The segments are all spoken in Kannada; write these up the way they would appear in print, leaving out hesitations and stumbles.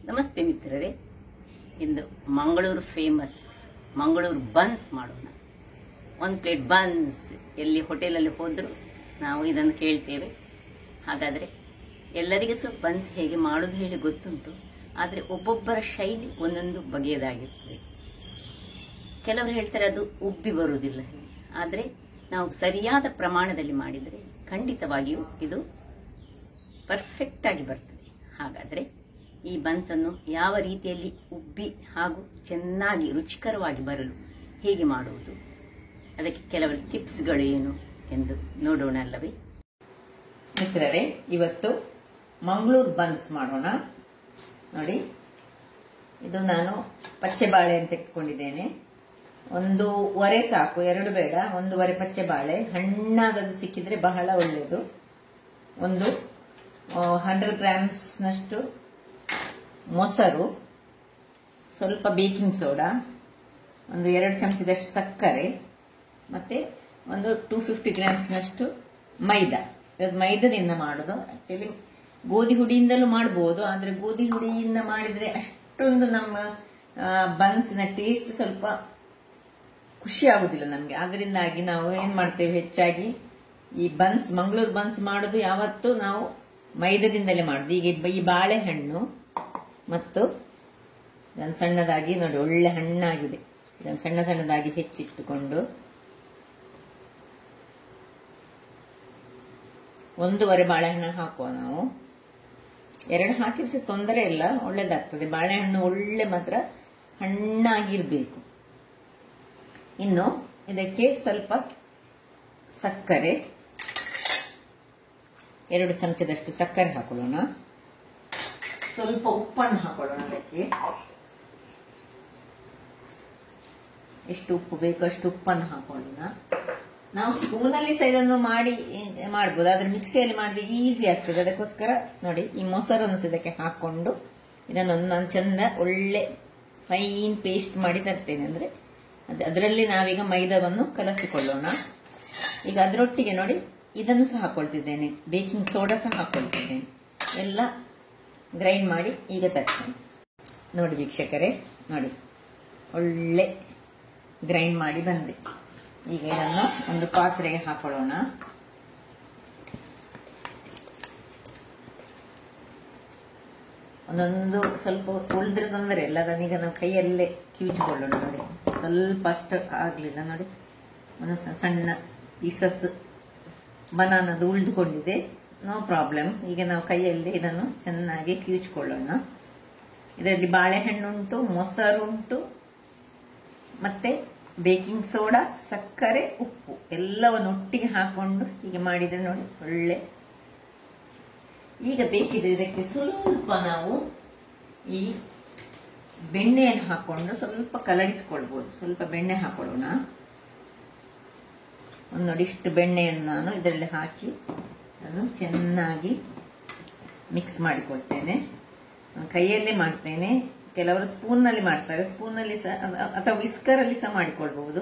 ನಮಸ್ತೆ ಮಿತ್ರರೇ, ಇಂದು ಮಂಗಳೂರು ಫೇಮಸ್ ಮಂಗಳೂರು ಬನ್ಸ್ ಮಾಡೋಣ. ಒಂದು ಪ್ಲೇಟ್ ಬನ್ಸ್ ಎಲ್ಲಿ ಹೋಟೆಲಲ್ಲಿ ಹೋದರೂ ನಾವು ಇದನ್ನು ಕೇಳ್ತೇವೆ. ಹಾಗಾದರೆ ಎಲ್ಲರಿಗೂ ಸಹ ಬನ್ಸ್ ಹೇಗೆ ಮಾಡೋದು ಹೇಳಿ ಗೊತ್ತುಂಟು, ಆದರೆ ಒಬ್ಬೊಬ್ಬರ ಶೈಲಿ ಒಂದೊಂದು ಬಗೆಯದಾಗಿರ್ತದೆ. ಕೆಲವರು ಹೇಳ್ತಾರೆ ಅದು ಉಬ್ಬಿ ಬರುವುದಿಲ್ಲ, ಆದರೆ ನಾವು ಸರಿಯಾದ ಪ್ರಮಾಣದಲ್ಲಿ ಮಾಡಿದರೆ ಖಂಡಿತವಾಗಿಯೂ ಇದು ಪರ್ಫೆಕ್ಟ್ ಆಗಿ ಬರ್ತದೆ. ಹಾಗಾದರೆ ಈ ಬನ್ಸ್ ಅನ್ನು ಯಾವ ರೀತಿಯಲ್ಲಿ ಉಬ್ಬಿ ಹಾಗೂ ಚೆನ್ನಾಗಿ ರುಚಿಕರವಾಗಿ ಬರಲು ಹೇಗೆ ಮಾಡುವುದು, ಅದಕ್ಕೆ ಕೆಲವು ಟಿಪ್ಸ್ಗಳು ಏನು ಎಂದು ನೋಡೋಣ ಅಲ್ಲವೇ ಮಿತ್ರರೇ? ಇವತ್ತು ಮಂಗಳೂರು ಬನ್ಸ್ ಮಾಡೋಣ. ನೋಡಿ, ಇದು ನಾನು ಪಚ್ಚೆ ಬಾಳೆ ಅಂತ ತೆಗೆದುಕೊಂಡಿದ್ದೇನೆ. 1.5 ಸಾಕು, 2 ಬೇಡ. 1.5 ಪಚ್ಚೆ ಬಾಳೆ, ಹಣ್ಣಾದದ್ದು ಸಿಕ್ಕಿದ್ರೆ ಬಹಳ ಒಳ್ಳೆಯದು. 100 ಗ್ರಾಮ್ಸ್ನಷ್ಟು ಮೊಸರು, ಸ್ವಲ್ಪ ಬೇಕಿಂಗ್ ಸೋಡಾ, 2 ಚಮಚದಷ್ಟು ಸಕ್ಕರೆ, ಮತ್ತೆ 250 ಗ್ರಾಮ್ಸ್ನಷ್ಟು ಮೈದಾ. ಇವತ್ತು ಮೈದಾದಿಂದ ಮಾಡೋದು. ಆಕ್ಚುಲಿ ಗೋಧಿ ಹುಡಿಯಿಂದಲೂ ಮಾಡಬಹುದು, ಆದರೆ ಗೋಧಿ ಹುಡಿಯಿಂದ ಮಾಡಿದ್ರೆ ಅಷ್ಟೊಂದು ನಮ್ಮ ಬನ್ಸಿನ ಟೇಸ್ಟ್ ಸ್ವಲ್ಪ ಖುಷಿ ಆಗುದಿಲ್ಲ ನಮ್ಗೆ. ಅದರಿಂದಾಗಿ ನಾವು ಏನ್ ಮಾಡ್ತೇವೆ, ಹೆಚ್ಚಾಗಿ ಈ ಬನ್ಸ್, ಮಂಗಳೂರು ಬನ್ಸ್ ಮಾಡೋದು ಯಾವತ್ತು ನಾವು ಮೈದಾದಿಂದಲೇ ಮಾಡುದು. ಈಗ ಈ ಬಾಳೆಹಣ್ಣು ಮತ್ತು ಇದನ್ನು ಸಣ್ಣದಾಗಿ ನೋಡಿ, ಒಳ್ಳೆ ಹಣ್ಣಾಗಿದೆ. ಇದನ್ನು ಸಣ್ಣ ಸಣ್ಣದಾಗಿ ಹೆಚ್ಚಿಟ್ಟುಕೊಂಡು 1.5 ಬಾಳೆಹಣ್ಣು ಹಾಕುವ ನಾವು. 2 ಹಾಕಿಸಿ ತೊಂದರೆ ಇಲ್ಲ, ಒಳ್ಳೇದಾಗ್ತದೆ. ಬಾಳೆಹಣ್ಣು ಒಳ್ಳೆ ಮಾತ್ರ ಹಣ್ಣಾಗಿರ್ಬೇಕು. ಇನ್ನು ಇದಕ್ಕೆ ಸ್ವಲ್ಪ ಸಕ್ಕರೆ, 2 ಚಮಚದಷ್ಟು ಸಕ್ಕರೆ ಹಾಕೊಳ್ಳೋಣ. ಸ್ವಲ್ಪ ಉಪ್ಪನ್ನು ಹಾಕೊಳ್ಳೋಣ. ಅದಕ್ಕೆ ಎಷ್ಟು ಉಪ್ಪು ಬೇಕು ಅಷ್ಟು ಉಪ್ಪನ್ನು ಹಾಕೊಳ್ಳೋಣ. ನಾವು ಸ್ಪೂನಲ್ಲಿ ಸಹ ಇದನ್ನು ಮಾಡಬಹುದು, ಆದ್ರೆ ಮಿಕ್ಸಿಯಲ್ಲಿ ಮಾಡಿದ್ರೆ ಈಸಿ ಆಗ್ತದೆ. ಅದಕ್ಕೋಸ್ಕರ ನೋಡಿ, ಈ ಮೊಸರನ್ನು ಇದಕ್ಕೆ ಹಾಕೊಂಡು ಇದನ್ನು ನಾನು ಚಂದ ಒಳ್ಳೆ ಫೈನ್ ಪೇಸ್ಟ್ ಮಾಡಿ ತರ್ತೇನೆ. ಅಂದ್ರೆ ಅದರಲ್ಲಿ ನಾವೀಗ ಮೈದಾವನ್ನು ಕಲಸಿಕೊಳ್ಳೋಣ. ಈಗ ಅದರೊಟ್ಟಿಗೆ ನೋಡಿ, ಇದನ್ನು ಸಹ ಹಾಕೊಳ್ತಿದ್ದೇನೆ, ಬೇಕಿಂಗ್ ಸೋಡಾ ಸಹ ಹಾಕೊಳ್ತಿದ್ದೇನೆ. ಎಲ್ಲ ಗ್ರೈಂಡ್ ಮಾಡಿ ಈಗ ತರ್ತೇನೆ. ನೋಡಿ ವೀಕ್ಷಕರೇ, ನೋಡಿ ಒಳ್ಳೆ ಗ್ರೈಂಡ್ ಮಾಡಿ ಬಂದೆ. ಈಗ ಇದನ್ನು ಒಂದು ಪಾತ್ರೆಗೆ ಹಾಕೊಳ್ಳೋಣ. ಒಂದೊಂದು ಸ್ವಲ್ಪ ಉಳಿದ್ರೆ ತೊಂದರೆ ಇಲ್ಲ, ಅದನ್ನೀಗ ನಾವು ಕೈಯಲ್ಲೇ ಕಿವುಚಿಕೊಳ್ಳೋಣ. ನೋಡಿ, ಸ್ವಲ್ಪ ಅಷ್ಟು ಆಗ್ಲಿಲ್ಲ. ನೋಡಿ, ಒಂದು ಸಣ್ಣ ಪೀಸಸ್ ಬನಾನದು ಉಳಿದುಕೊಂಡಿದೆ, ನೋ ಪ್ರಾಬ್ಲಮ್. ಈಗ ನಾವು ಕೈಯಲ್ಲಿ ಇದನ್ನು ಚೆನ್ನಾಗಿ ಕಿವುಚಿಕೊಳ್ಳೋಣ. ಇದರಲ್ಲಿ ಬಾಳೆಹಣ್ಣುಂಟು, ಮೊಸರುಂಟು, ಮತ್ತೆ ಬೇಕಿಂಗ್ ಸೋಡಾ, ಸಕ್ಕರೆ, ಉಪ್ಪು ಎಲ್ಲವನ್ನು ಒಟ್ಟಿಗೆ ಹಾಕೊಂಡು ಹೀಗೆ ಮಾಡಿದ್ರೆ ನೋಡಿ ಒಳ್ಳೆ. ಈಗ ಬೇಕಿದ್ರೆ ಇದಕ್ಕೆ ಸ್ವಲ್ಪ ನಾವು ಈ ಬೆಣ್ಣೆಯನ್ನು ಹಾಕೊಂಡು ಸ್ವಲ್ಪ ಕಲಡಿಸಿಕೊಳ್ಬಹುದು. ಸ್ವಲ್ಪ ಬೆಣ್ಣೆ ಹಾಕೊಳ್ಳೋಣ. ನೋಡಿ, ಇಷ್ಟು ಬೆಣ್ಣೆಯನ್ನು ನಾನು ಇದರಲ್ಲಿ ಹಾಕಿ ಅದು ಚೆನ್ನಾಗಿ ಮಿಕ್ಸ್ ಮಾಡಿಕೊಳ್ತೇನೆ. ಕೈಯಲ್ಲೇ ಮಾಡ್ತೇನೆ, ಕೆಲವರು ಸ್ಪೂನ್ನಲ್ಲಿ ಮಾಡ್ತಾರೆ, ಸ್ಪೂನ್ನಲ್ಲಿ ಸಹ ಅಥವಾ ವಿಸ್ಕರ್ ಅಲ್ಲಿ ಸಹ ಮಾಡಿಕೊಳ್ಬಹುದು.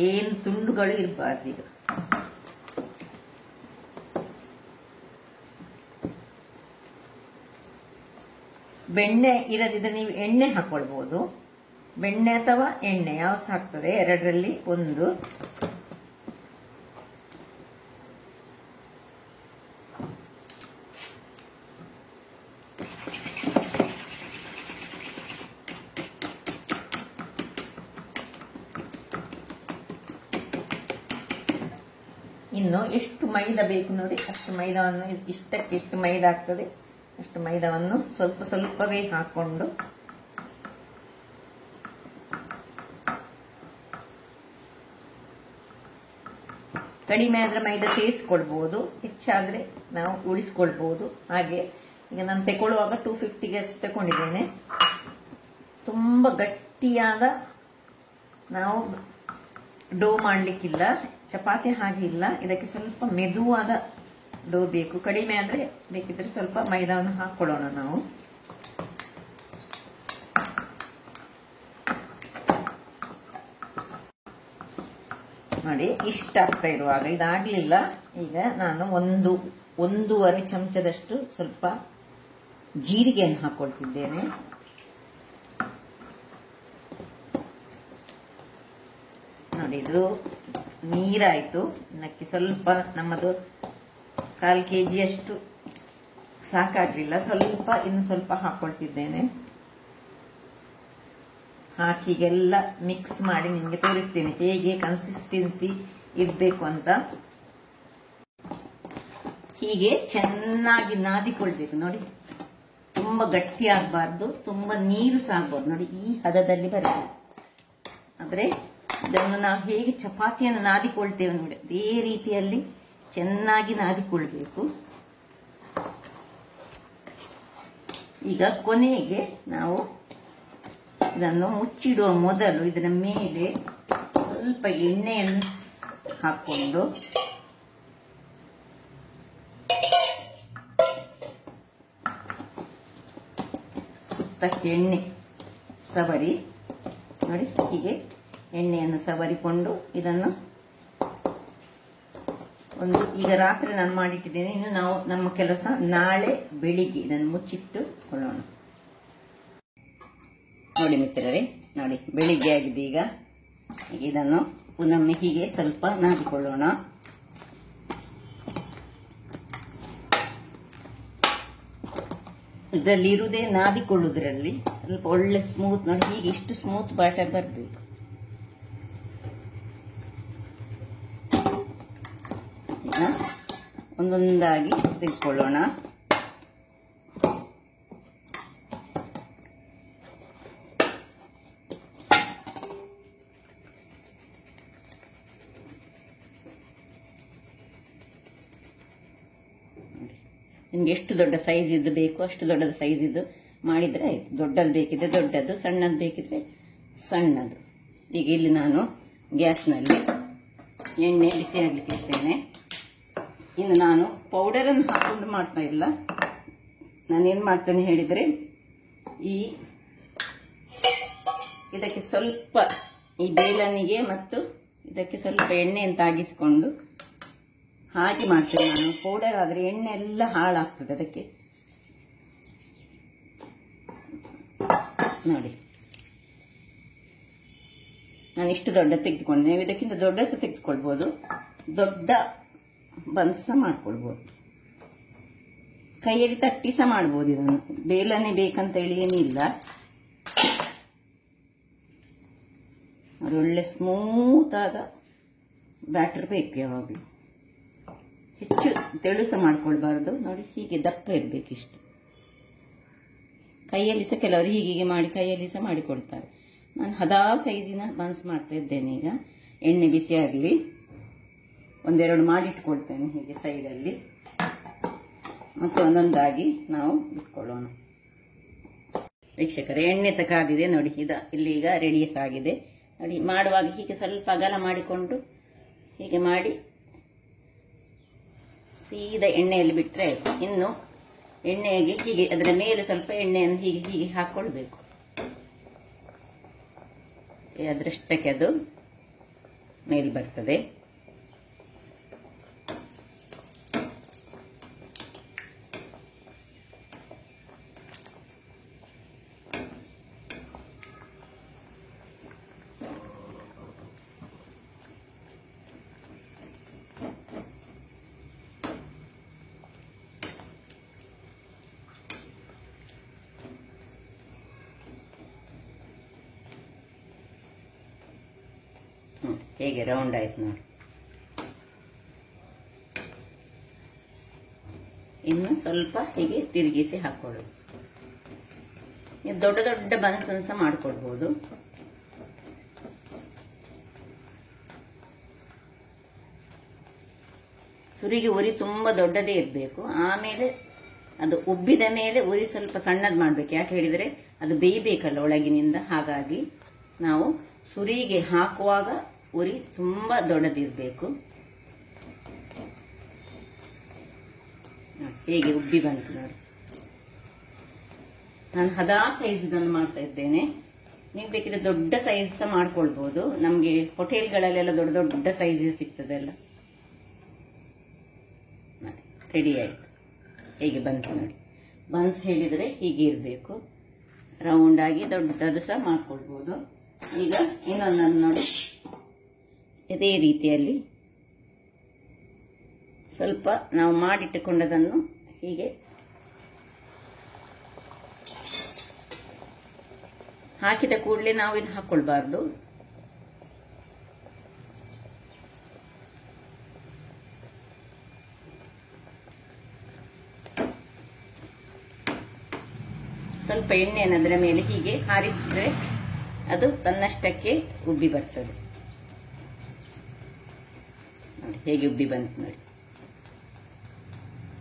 ಏನು ತುಂಡುಗಳು ಇರಬಾರ್ದು. ಈಗ ಬೆಣ್ಣೆ ಇರದಿದ್ರೆ ನೀವು ಎಣ್ಣೆ ಹಾಕೊಳ್ಬಹುದು. ಬೆಣ್ಣೆ ಅಥವಾ ಎಣ್ಣೆ ಯಾವ ಸಹ ಆಗ್ತದೆ, 2ರಲ್ಲಿ 1. ಇನ್ನು ಎಷ್ಟು ಮೈದಾ ಬೇಕು ನೋಡಿ, ಅಷ್ಟು ಮೈದಾವನ್ನು, ಇಷ್ಟಕ್ಕೆ ಎಷ್ಟು ಮೈದಾ ಆಗ್ತದೆ ಅಷ್ಟು ಮೈದಾವನ್ನು ಸ್ವಲ್ಪ ಸ್ವಲ್ಪವೇ ಹಾಕೊಂಡು ಕಡಿಮೆ ಆದ್ರೆ ಮೈದಾ ಸೇರಿಸ್ಕೊಳ್ಬಹುದು, ಹೆಚ್ಚಾದ್ರೆ ನಾವು ಉಳಿಸ್ಕೊಳ್ಬಹುದು. ಹಾಗೆ ಈಗ ನಾನು ತಗೊಳ್ಳುವಾಗ 250 ಅಷ್ಟು ತಗೊಂಡಿದ್ದೇನೆ. ತುಂಬಾ ಗಟ್ಟಿಯಾದ ನಾವು ಡೋ ಮಾಡ್ಲಿಕ್ಕಿಲ್ಲ, ಚಪಾತಿ ಹಾಗೆ ಇಲ್ಲ. ಇದಕ್ಕೆ ಸ್ವಲ್ಪ ಮೆದುವಾದ ಡೋ ಬೇಕು. ಕಡಿಮೆ ಆದ್ರೆ ಬೇಕಿದ್ರೆ ಸ್ವಲ್ಪ ಮೈದಾವನ್ನು ಹಾಕೊಳ್ಳೋಣ ನಾವು. ನೋಡಿ ಇಷ್ಟ ಆಗ್ತಾ ಇರುವಾಗ ಇದಾಗ್ಲಿಲ್ಲ. ಈಗ ನಾನು ಒಂದೂವರೆ ಚಮಚದಷ್ಟು ಸ್ವಲ್ಪ ಜೀರಿಗೆಯನ್ನು ಹಾಕೊಳ್ತಿದ್ದೇನೆ. ನೋಡಿ ಇದು ನೀರಾಯ್ತು. ಇದಕ್ಕೆ ಸ್ವಲ್ಪ ನಮ್ಮದು 1/4 kg ಅಷ್ಟು ಸಾಕಾಗ್ಲಿಲ್ಲ, ಇನ್ನು ಸ್ವಲ್ಪ ಹಾಕೊಳ್ತಿದ್ದೇನೆ. ಹಾಕಿಗೆಲ್ಲ ಮಿಕ್ಸ್ ಮಾಡಿ ನಿಮಗೆ ತೋರಿಸ್ತೇನೆ ಹೇಗೆ ಕನ್ಸಿಸ್ಟೆನ್ಸಿ ಇರಬೇಕು ಅಂತ. ಹೀಗೆ ಚೆನ್ನಾಗಿ ನಾದಿಕೊಳ್ಬೇಕು. ನೋಡಿ ತುಂಬಾ ಗಟ್ಟಿ ಆಗಬಾರ್ದು, ತುಂಬಾ ನೀರು ಸಹ ಆಗ್ಬಾರ್ದು. ನೋಡಿ ಈ ಹದದಲ್ಲಿ ಬರಬೇಕು. ಆದ್ರೆ ಇದನ್ನು ನಾವು ಹೇಗೆ ಚಪಾತಿಯನ್ನು ನಾದಿಕೊಳ್ತೇವೆ ನೋಡಿ ಅದೇ ರೀತಿಯಲ್ಲಿ ಚೆನ್ನಾಗಿ ನಾದಿಕೊಳ್ಬೇಕು. ಈಗ ಕೊನೆಗೆ ನಾವು ಇದನ್ನು ಮುಚ್ಚಿಡುವ ಮೊದಲು ಇದರ ಮೇಲೆ ಸ್ವಲ್ಪ ಎಣ್ಣೆಯನ್ನು ಹಾಕೊಂಡು ಸುತ್ತಕ್ಕೆ ಎಣ್ಣೆ ಸವರಿ. ನೋಡಿ ಹೀಗೆ ಎಣ್ಣೆಯನ್ನು ಸವರಿಕೊಂಡು ಇದನ್ನು ಈಗ ರಾತ್ರಿ ನಾನು ಮಾಡಿಟ್ಟಿದ್ದೇನೆ. ಇನ್ನು ನಾವು ನಮ್ಮ ಕೆಲಸ ನಾಳೆ ಬೆಳಿಗ್ಗೆ ಇದನ್ನು ಮುಚ್ಚಿಟ್ಟುಕೊಳ್ಳೋಣ. ನೋಡಿ ಮಿತ್ರರೇ, ನೋಡಿ ಬೆಳಿಗ್ಗೆ ಆಗಿದೆ. ಈಗ ಇದನ್ನು ಪುನೊಮ್ಮೆ ಹೀಗೆ ಸ್ವಲ್ಪ ನಾದಿಕೊಳ್ಳೋಣ. ಇದರಲ್ಲಿ ಇರುವುದೇ ನಾದಿಕೊಳ್ಳುವುದರಲ್ಲಿ ಸ್ವಲ್ಪ ಒಳ್ಳೆ ಸ್ಮೂತ್. ನೋಡಿ ಹೀಗೆ ಇಷ್ಟು ಸ್ಮೂತ್ ಬ್ಯಾಟರ್ ಬರಬೇಕು. ಒಂದೊಂದಾಗಿ ತೆಗೆದುಕೊಳ್ಳೋಣ. ನಿಮ್ಗೆ ಎಷ್ಟು ದೊಡ್ಡ ಸೈಜ್ ಇದ್ದು ಬೇಕು ಅಷ್ಟು ದೊಡ್ಡದ ಸೈಜ್ ಇದ್ದು ಮಾಡಿದ್ರೆ ಆಯ್ತು. ದೊಡ್ಡದು ಬೇಕಿದ್ರೆ ದೊಡ್ಡದು, ಸಣ್ಣದು ಬೇಕಿದ್ರೆ ಸಣ್ಣದು. ಈಗ ಇಲ್ಲಿ ನಾನು ಗ್ಯಾಸ್ನಲ್ಲಿ ಎಣ್ಣೆ ಬಿಸಿ ಆಗ್ಲಿಕ್ಕೆ ಇರ್ತೇನೆ. ಇನ್ನು ನಾನು ಪೌಡರ್ ಅನ್ನು ಹಾಕೊಂಡು ಮಾಡ್ತಾ ಇಲ್ಲ. ನಾನೇನ್ ಮಾಡ್ತೇನೆ ಹೇಳಿದ್ರೆ ಇದಕ್ಕೆ ಸ್ವಲ್ಪ ಈ ಬೇಲನಿಗೆ ಮತ್ತು ಇದಕ್ಕೆ ಸ್ವಲ್ಪ ಎಣ್ಣೆಯನ್ನು ತಾಗಿಸಿಕೊಂಡು ಹಾಗೆ ಮಾಡ್ತೇನೆ ನಾನು. ಪೌಡರ್ ಆದ್ರೆ ಎಣ್ಣೆ ಎಲ್ಲ ಹಾಳಾಗ್ತದೆ ಅದಕ್ಕೆ. ನೋಡಿ ನಾನು ಇಷ್ಟು ದೊಡ್ಡ ತೆಗೆದುಕೊಂಡೆ. ನೀವು ಇದಕ್ಕಿಂತ ದೊಡ್ಡ ಸಹ ತೆಗೆದುಕೊಳ್ಬಹುದು, ದೊಡ್ಡ ಬನ್ಸ್ ಸಹ ಮಾಡ್ಕೊಳ್ಬಹುದು, ಕೈಯಲ್ಲಿ ತಟ್ಟಿ ಸಹ ಮಾಡ್ಬೋದು. ಇದನ್ನು ಬೇಲನೆ ಬೇಕಂತ ಹೇಳಿ ಏನಿಲ್ಲ. ಅದೊಳ್ಳೆ ಸ್ಮೂತ್ ಆದ ಬ್ಯಾಟರ್ ಬೇಕು ಯಾವಾಗಲೂ. ಹೆಚ್ಚು ತೆಳು ಸಹ ಮಾಡ್ಕೊಳ್ಬಾರ್ದು. ನೋಡಿ ಹೀಗೆ ದಪ್ಪ ಇರಬೇಕು ಇಷ್ಟು. ಕೈಯಲ್ಲಿ ಸಹ ಕೆಲವರು ಹೀಗೆ ಮಾಡಿ ಕೈಯಲ್ಲಿ ಸಹ ಮಾಡಿಕೊಡ್ತಾರೆ. ನಾನು ಹದಾ ಸೈಜಿನ ಬನ್ಸ್ ಮಾಡ್ತಾ ಇದ್ದೇನೆ. ಈಗ ಎಣ್ಣೆ ಬಿಸಿ ಆಗಲಿ, ಒಂದೆರಡು ಮಾಡಿಟ್ಕೊಳ್ತೇನೆ ಹೀಗೆ ಸೈಡಲ್ಲಿ. ಮತ್ತೆ ಒಂದೊಂದಾಗಿ ನಾವು ಇಟ್ಕೊಳ್ಳೋಣ. ವೀಕ್ಷಕರೇ, ಎಣ್ಣೆ ಸಹ ಕಾದಿದೆ ನೋಡಿ. ಇಲ್ಲಿ ಈಗ ರೆಡಿ ಸಹ ಆಗಿದೆ. ನೋಡಿ ಮಾಡುವಾಗ ಹೀಗೆ ಸ್ವಲ್ಪ ಅಗಲ ಮಾಡಿಕೊಂಡು ಹೀಗೆ ಮಾಡಿ ಸೀದಾ ಎಣ್ಣೆಯಲ್ಲಿ ಬಿಟ್ಟರೆ ಆಯ್ತು. ಇನ್ನು ಎಣ್ಣೆಗೆ ಹೀಗೆ ಅದರ ಮೇಲೆ ಸ್ವಲ್ಪ ಎಣ್ಣೆಯನ್ನು ಹೀಗೆ ಹೀಗೆ ಹಾಕೊಳ್ಬೇಕು. ಅದರಷ್ಟಕ್ಕೆ ಅದು ಮೇಲೆ ಬರ್ತದೆ. ಹೇಗೆ ರೌಂಡ್ ಆಯ್ತು ನೋಡಿ. ಇನ್ನು ಸ್ವಲ್ಪ ಹೀಗೆ ತಿರುಗಿಸಿ ಹಾಕೊಳ್ಳೋದು. ದೊಡ್ಡ ದೊಡ್ಡ ಬನ್ಸ್ ಸಹ ಮಾಡ್ಕೊಳ್ಬಹುದು. ಸುರಿಗೆ ಉರಿ ತುಂಬಾ ದೊಡ್ಡದೇ ಇರಬೇಕು. ಆಮೇಲೆ ಅದು ಉಬ್ಬಿದ ಮೇಲೆ ಉರಿ ಸ್ವಲ್ಪ ಸಣ್ಣದು ಮಾಡ್ಬೇಕು. ಯಾಕೆ ಹೇಳಿದ್ರೆ ಅದು ಬೇಯಬೇಕಲ್ಲ ಒಳಗಿನಿಂದ. ಹಾಗಾಗಿ ನಾವು ಸುರಿಗೆ ಹಾಕುವಾಗ ಉರಿ ತುಂಬಾ ದೊಡ್ಡದಿರಬೇಕು. ಹೇಗೆ ಉಬ್ಬಿ ಬಂತು ನೋಡಿ. ನಾನು ಹದಾ ಸೈಜ್ ಇದನ್ನು ಮಾಡ್ತಾ ಇದ್ದೇನೆ. ನೀವು ಬೇಕಿದ್ರೆ ದೊಡ್ಡ ಸೈಜ್ ಸಹ ಮಾಡ್ಕೊಳ್ಬಹುದು. ನಮಗೆ ಹೋಟೆಲ್ಗಳಲ್ಲೆಲ್ಲ ದೊಡ್ಡ ದೊಡ್ಡ ಸೈಜ್ ಸಿಗ್ತದೆಲ್ಲ. ರೆಡಿ ಆಯ್ತು. ಹೇಗೆ ಬಂತು ನೋಡಿ. ಬನ್ಸ್ ಹೇಳಿದರೆ ಹೀಗೆ ಇರಬೇಕು, ರೌಂಡ್ ಆಗಿ ದೊಡ್ಡದು ಸಹ ಮಾಡ್ಕೊಳ್ಬಹುದು. ಈಗ ಇನ್ನೊಂದನ್ನು ನೋಡಿ, ಇದೇ ರೀತಿಯಲ್ಲಿ ಸ್ವಲ್ಪ ನಾವು ಮಾಡಿಟ್ಟುಕೊಂಡದನ್ನು ಹೀಗೆ ಹಾಕಿದ ಕೂಡಲೇ ನಾವು ಇದು ಹಾಕೊಳ್ಬಾರ್ದು. ಸ್ವಲ್ಪ ಎಣ್ಣೆಯನ್ನು ಅದರ ಮೇಲೆ ಹೀಗೆ ಹಾರಿಸಿದ್ರೆ ಅದು ತನ್ನಷ್ಟಕ್ಕೆ ಉಬ್ಬಿ ಬರ್ತದೆ. ನೋಡಿ ಹೇಗೆ ಉಬ್ಬಿ ಬಂತು ನೋಡಿ.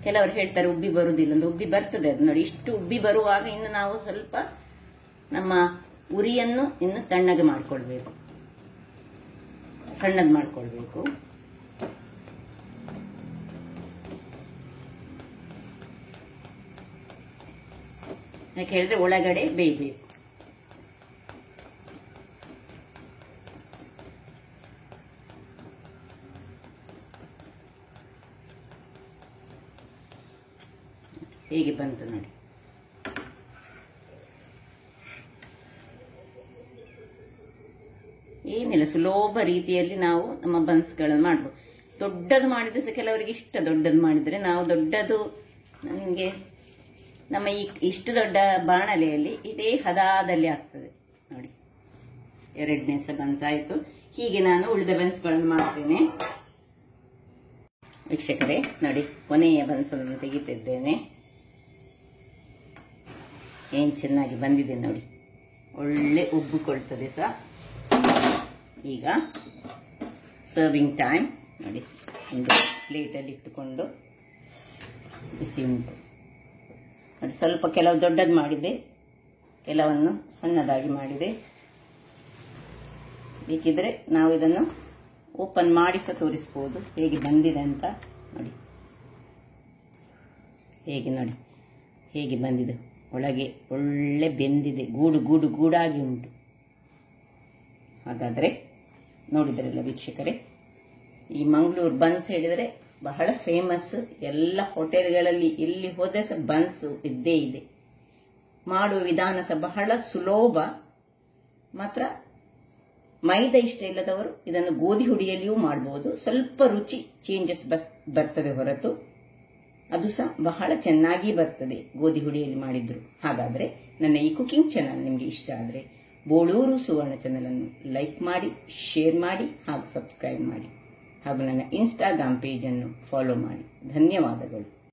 ಕೆಲವರು ಹೇಳ್ತಾರೆ ಉಬ್ಬಿ ಬರುವುದಿಲ್ಲ ಅಂತ. ಉಬ್ಬಿ ಬರ್ತದೆ ಅದು ನೋಡಿ. ಇಷ್ಟು ಉಬ್ಬಿ ಬರುವಾಗ ಇನ್ನು ನಾವು ಸ್ವಲ್ಪ ನಮ್ಮ ಉರಿಯನ್ನು ಇನ್ನು ತಣ್ಣಗೆ ಮಾಡ್ಕೊಳ್ಬೇಕು, ಸಣ್ಣದು ಮಾಡ್ಕೊಳ್ಬೇಕು. ಯಾಕೆ ಹೇಳಿದ್ರೆ ಒಳಗಡೆ ಬೇಯಬೇಕು. ಹೇಗೆ ಬಂತು ನೋಡಿ. ಏನಿಲ್ಲ, ಸುಲಭ ರೀತಿಯಲ್ಲಿ ನಾವು ನಮ್ಮ ಬನ್ಸ್ಗಳನ್ನು ಮಾಡಬಹುದು. ದೊಡ್ಡದು ಮಾಡಿದ್ರೆ ಸಹ ಕೆಲವರಿಗೆ ಇಷ್ಟ. ದೊಡ್ಡದು ಮಾಡಿದ್ರೆ ನಾವು ದೊಡ್ಡದು ನಿಮಗೆ ನಮ್ಮ ಇಷ್ಟು ದೊಡ್ಡ ಬಾಣಲೆಯಲ್ಲಿ ಇದೇ ಹದಾದಲ್ಲಿ ಆಗ್ತದೆ ನೋಡಿ. ಎರಡನೇ ಸಹ ಬನ್ಸ್ ಆಯ್ತು. ಹೀಗೆ ನಾನು ಉಳಿದ ಬನ್ಸ್ಗಳನ್ನು ಮಾಡ್ತೇನೆ. ವೀಕ್ಷಕರೇ ನೋಡಿ, ಕೊನೆಯ ಬನ್ಸನ್ನು ತೆಗಿತಿದ್ದೇನೆ. ಏನ್ ಚೆನ್ನಾಗಿ ಬಂದಿದೆ ನೋಡಿ, ಒಳ್ಳೆ ಉಬ್ಬಿಕೊಳ್ತದೆ ಸಹ. ಈಗ ಸರ್ವಿಂಗ್ ಟೈಮ್ ನೋಡಿ. ಒಂದು ಪ್ಲೇಟಲ್ಲಿ ಇಟ್ಟುಕೊಂಡು ಬಿಸಿ ಉಂಟು ನೋಡಿ. ಸ್ವಲ್ಪ ಕೆಲವು ದೊಡ್ಡದು ಮಾಡಿದೆ, ಕೆಲವನ್ನು ಸಣ್ಣದಾಗಿ ಮಾಡಿದೆ. ಬೇಕಿದ್ರೆ ನಾವು ಇದನ್ನು ಓಪನ್ ಮಾಡಿ ಸಹ ತೋರಿಸಬಹುದು ಹೇಗೆ ಬಂದಿದೆ ಅಂತ ನೋಡಿ. ಹೇಗೆ ನೋಡಿ, ಹೇಗೆ ಬಂದಿದೆ. ಒಳಗೆ ಒಳ್ಳೆ ಬೆಂದಿದೆ, ಗೂಡು ಗೂಡು ಗೂಡಾಗಿ ಉಂಟು. ಹಾಗಾದ್ರೆ ನೋಡಿದ್ರಲ್ಲ ವೀಕ್ಷಕರೇ, ಈ ಮಂಗಳೂರು ಬನ್ಸ್ ಹೇಳಿದರೆ ಬಹಳ ಫೇಮಸ್. ಎಲ್ಲ ಹೋಟೆಲ್ಗಳಲ್ಲಿ ಎಲ್ಲಿ ಹೋದ್ರೆ ಸಹ ಬನ್ಸ್ ಇದ್ದೇ ಇದೆ. ಮಾಡುವ ವಿಧಾನ ಸಹ ಬಹಳ ಸುಲಭ. ಮಾತ್ರ ಮೈದಾ ಇಷ್ಟ ಇಲ್ಲದವರು ಇದನ್ನು ಗೋಧಿ ಹುಡಿಯಲ್ಲಿಯೂ ಮಾಡಬಹುದು. ಸ್ವಲ್ಪ ರುಚಿ ಚೇಂಜಸ್ ಬರ್ತದೆ ಹೊರತು ಅದು ಸಹ ಬಹಳ ಚೆನ್ನಾಗಿ ಬರ್ತದೆ ಗೋಧಿ ಹುಡಿಯಲ್ಲಿ ಮಾಡಿದ್ರು. ಹಾಗಾದ್ರೆ ನನ್ನ ಈ ಕುಕಿಂಗ್ ಚಾನಲ್ ನಿಮಗೆ ಇಷ್ಟ ಆದರೆ ಬೋಳೂರು ಸುವರ್ಣ ಚಾನಲ್ ಅನ್ನು ಲೈಕ್ ಮಾಡಿ, ಶೇರ್ ಮಾಡಿ ಹಾಗೂ ಸಬ್ಸ್ಕ್ರೈಬ್ ಮಾಡಿ. ಹಾಗೂ ನನ್ನ ಇನ್ಸ್ಟಾಗ್ರಾಮ್ ಪೇಜ್ ಅನ್ನು ಫಾಲೋ ಮಾಡಿ. ಧನ್ಯವಾದಗಳು.